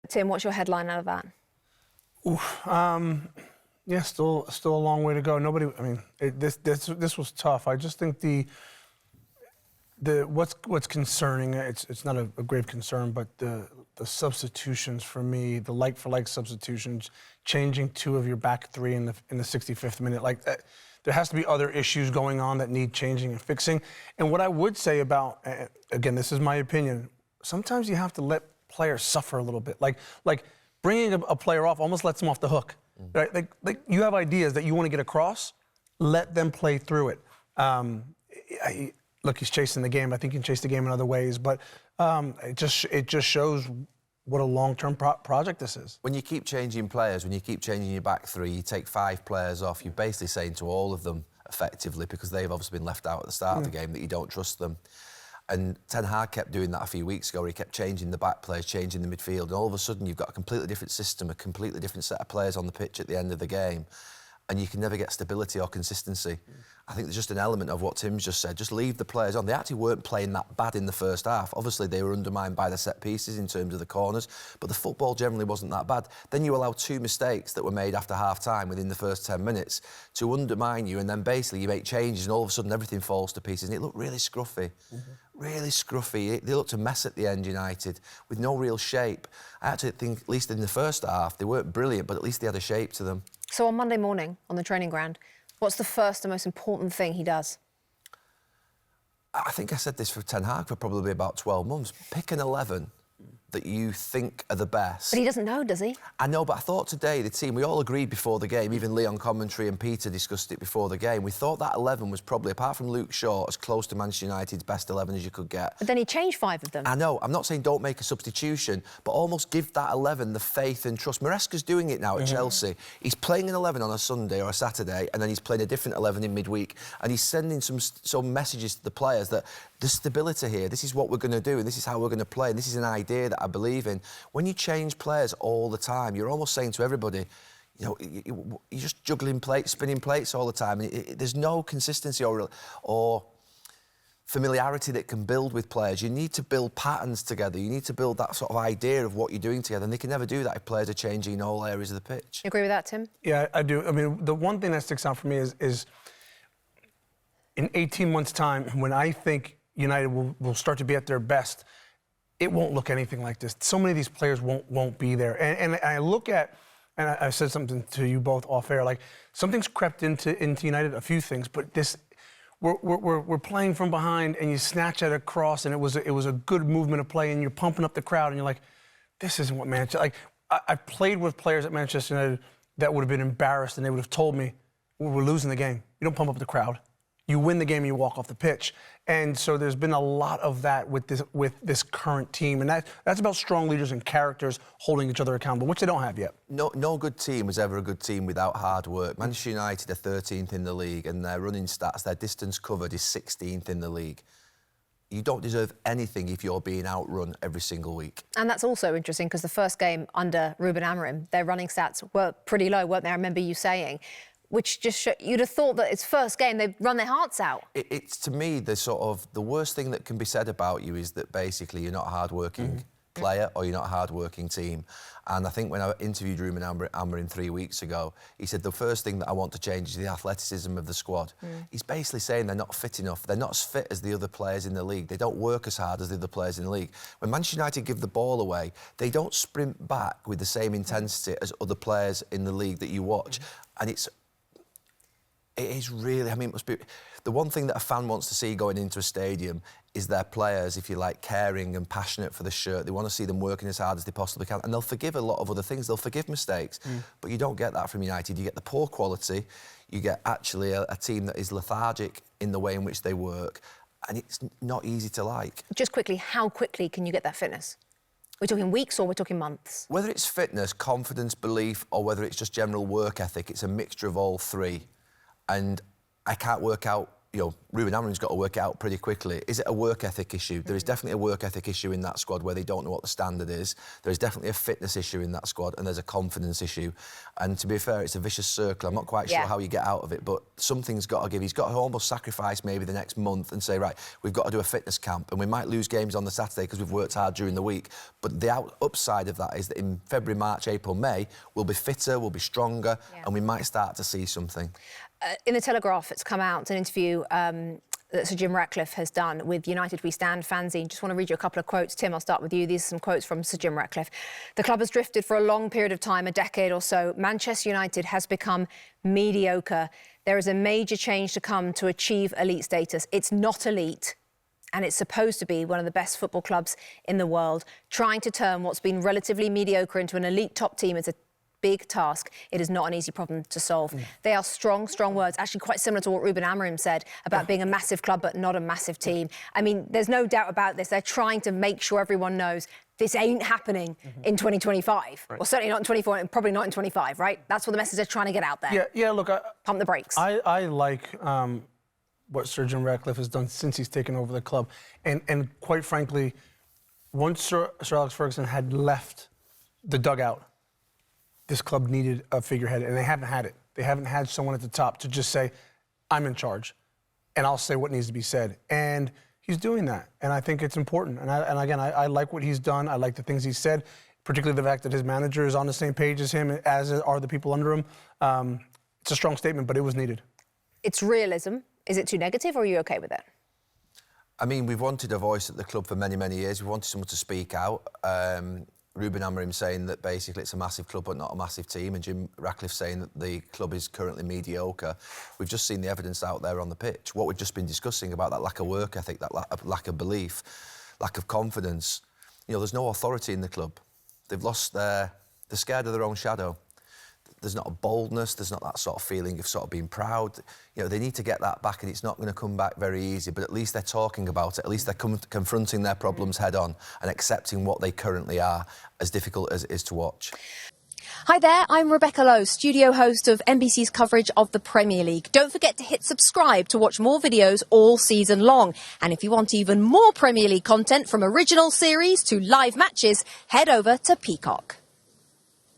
Tim, what's your headline out of that? Yeah, still a long way to go. This was tough. I just think what's concerning. It's not a grave concern, but the substitutions for me, the like-for-like substitutions, changing two of your back three in the 65th minute, like that. There has to be other issues going on that need changing and fixing. And what I would say about, again, this is my opinion, sometimes you have to let players suffer a little bit. Like bringing a player off almost lets them off the hook. Right? Like you have ideas that you want to get across, let them play through it. Look, he's chasing the game. I think he can chase the game in other ways, but it just shows what a long-term project this is. When you keep changing players, when you keep changing your back three, you take 5 players off, you're basically saying to all of them, effectively, because they've obviously been left out at the start of the game, that you don't trust them. And Ten Hag kept doing that a few weeks ago, where he kept changing the back players, changing the midfield, and all of a sudden you've got a completely different system, a completely different set of players on the pitch at the end of the game, and you can never get stability or consistency. I think there's just an element of what Tim's just said. Just leave the players on. They actually weren't playing that bad in the first half. Obviously, they were undermined by the set pieces in terms of the corners, but the football generally wasn't that bad. Then you allow 2 mistakes that were made after half-time within the first 10 minutes to undermine you, and then basically you make changes and all of a sudden everything falls to pieces. And it looked really scruffy. Really scruffy. They looked a mess at the end, United, with no real shape. I actually think, at least in the first half, they weren't brilliant, but at least they had a shape to them. So on Monday morning, on the training ground, what's the first and most important thing he does? I think I said this for Ten Hag for probably about 12 months. Pick an 11 that you think are the best. But he doesn't know, does he? I know, but I thought today, the team, we all agreed before the game, even Lee on commentary and Peter discussed it before the game, we thought that 11 was probably, apart from Luke Shaw, as close to Manchester United's best 11 as you could get. But then he changed 5 of them. I know, I'm not saying don't make a substitution, but almost give that 11 the faith and trust. Maresca's doing it now at Chelsea. He's playing an 11 on a Sunday or a Saturday, and then he's playing a different 11 in midweek, and he's sending some messages to the players that there's stability here, this is what we're going to do, and this is how we're going to play, and this is an idea that I believe in. When you change players all the time, you're almost saying to everybody, you know, you're just juggling plates, spinning plates all the time. There's no consistency or familiarity that can build with players. You need to build patterns together. You need to build that sort of idea of what you're doing together, and they can never do that if players are changing in all areas of the pitch. You agree with that, Tim? Yeah, I do. I mean, the one thing that sticks out for me is in 18 months' time, when I think United will start to be at their best, it won't look anything like this. So many of these players won't be there. And I look at, and I said something to you both off air, like something's crept into United, a few things, but this, we're playing from behind and you snatch at a cross and it was a good movement of play and you're pumping up the crowd and you're like, this isn't what Manchester, like I've played with players at Manchester United that would have been embarrassed and they would have told me, we're losing the game. You don't pump up the crowd. You win the game and you walk off the pitch. And so there's been a lot of that with this current team. And that's about strong leaders and characters holding each other accountable, which they don't have yet. No good team was ever a good team without hard work. Manchester United are 13th in the league and their running stats, their distance covered is 16th in the league. You don't deserve anything if you're being outrun every single week. And that's also interesting because the first game under Ruben Amorim, their running stats were pretty low, weren't they? I remember you saying. Which just you'd have thought that it's first game, they'd run their hearts out. It's to me, the worst thing that can be said about you is that basically you're not a hard-working player or you're not a hard-working team. And I think when I interviewed Ruben Amorim 3 weeks ago, he said the first thing that I want to change is the athleticism of the squad. He's basically saying they're not fit enough. They're not as fit as the other players in the league. They don't work as hard as the other players in the league. When Manchester United give the ball away, they don't sprint back with the same intensity as other players in the league that you watch. And it is really, I mean, it must be... The one thing that a fan wants to see going into a stadium is their players, if you like, caring and passionate for the shirt. They want to see them working as hard as they possibly can. And they'll forgive a lot of other things. They'll forgive mistakes. But you don't get that from United. You get the poor quality. You get actually a team that is lethargic in the way in which they work. And it's not easy to like. Just quickly, how quickly can you get that fitness? We're talking weeks or we're talking months? Whether it's fitness, confidence, belief, or whether it's just general work ethic, it's a mixture of all three. And I can't work out, Ruben Amorim's got to work it out pretty quickly. Is it a work ethic issue? There is definitely a work ethic issue in that squad where they don't know what the standard is. There is definitely a fitness issue in that squad, and there's a confidence issue. And to be fair, it's a vicious circle. I'm not quite sure how you get out of it, but something's got to give. He's got to almost sacrifice maybe the next month and say, right, we've got to do a fitness camp, and we might lose games on the Saturday because we've worked hard during the week. But the upside of that is that in February, March, April, May, we'll be fitter, we'll be stronger, and we might start to see something. In the Telegraph, it's come out, an interview that Sir Jim Ratcliffe has done with United We Stand fanzine. Just want to read you a couple of quotes. Tim, I'll start with you. These are some quotes from Sir Jim Ratcliffe. The club has drifted for a long period of time, a decade or so. Manchester United has become mediocre. There is a major change to come to achieve elite status. It's not elite, and it's supposed to be one of the best football clubs in the world. Trying to turn what's been relatively mediocre into an elite top team is a big task. It is not an easy problem to solve. They are strong, strong words, actually quite similar to what Ruben Amorim said about being a massive club but not a massive team. I mean, there's no doubt about this. They're trying to make sure everyone knows this ain't happening in 2025. Right. Well, certainly not in 24 and probably not in 25, right? That's what the message they're trying to get out there. Yeah, look, pump the brakes. I like what Sir Jim Ratcliffe has done since he's taken over the club. And quite frankly, once Sir Alex Ferguson had left the dugout, this club needed a figurehead, and they haven't had it. They haven't had someone at the top to just say, I'm in charge, and I'll say what needs to be said. And he's doing that, and I think it's important. And again, I like what he's done. I like the things he said, particularly the fact that his manager is on the same page as him, as are the people under him. It's a strong statement, but it was needed. It's realism. Is it too negative, or are you OK with it? I mean, we've wanted a voice at the club for many, many years. We wanted someone to speak out. Ruben Amorim saying that basically it's a massive club but not a massive team, and Jim Ratcliffe saying that the club is currently mediocre. We've just seen the evidence out there on the pitch. What we've just been discussing about that lack of work ethic, that lack of belief, lack of confidence. There's no authority in the club. They've lost they're scared of their own shadow. There's not a boldness, there's not that sort of feeling of sort of being proud. They need to get that back, and it's not going to come back very easy, but at least they're talking about it. At least they're confronting their problems head on and accepting what they currently are, as difficult as it is to watch. Hi there, I'm Rebecca Lowe, studio host of NBC's coverage of the Premier League. Don't forget to hit subscribe to watch more videos all season long. And if you want even more Premier League content, from original series to live matches, head over to Peacock.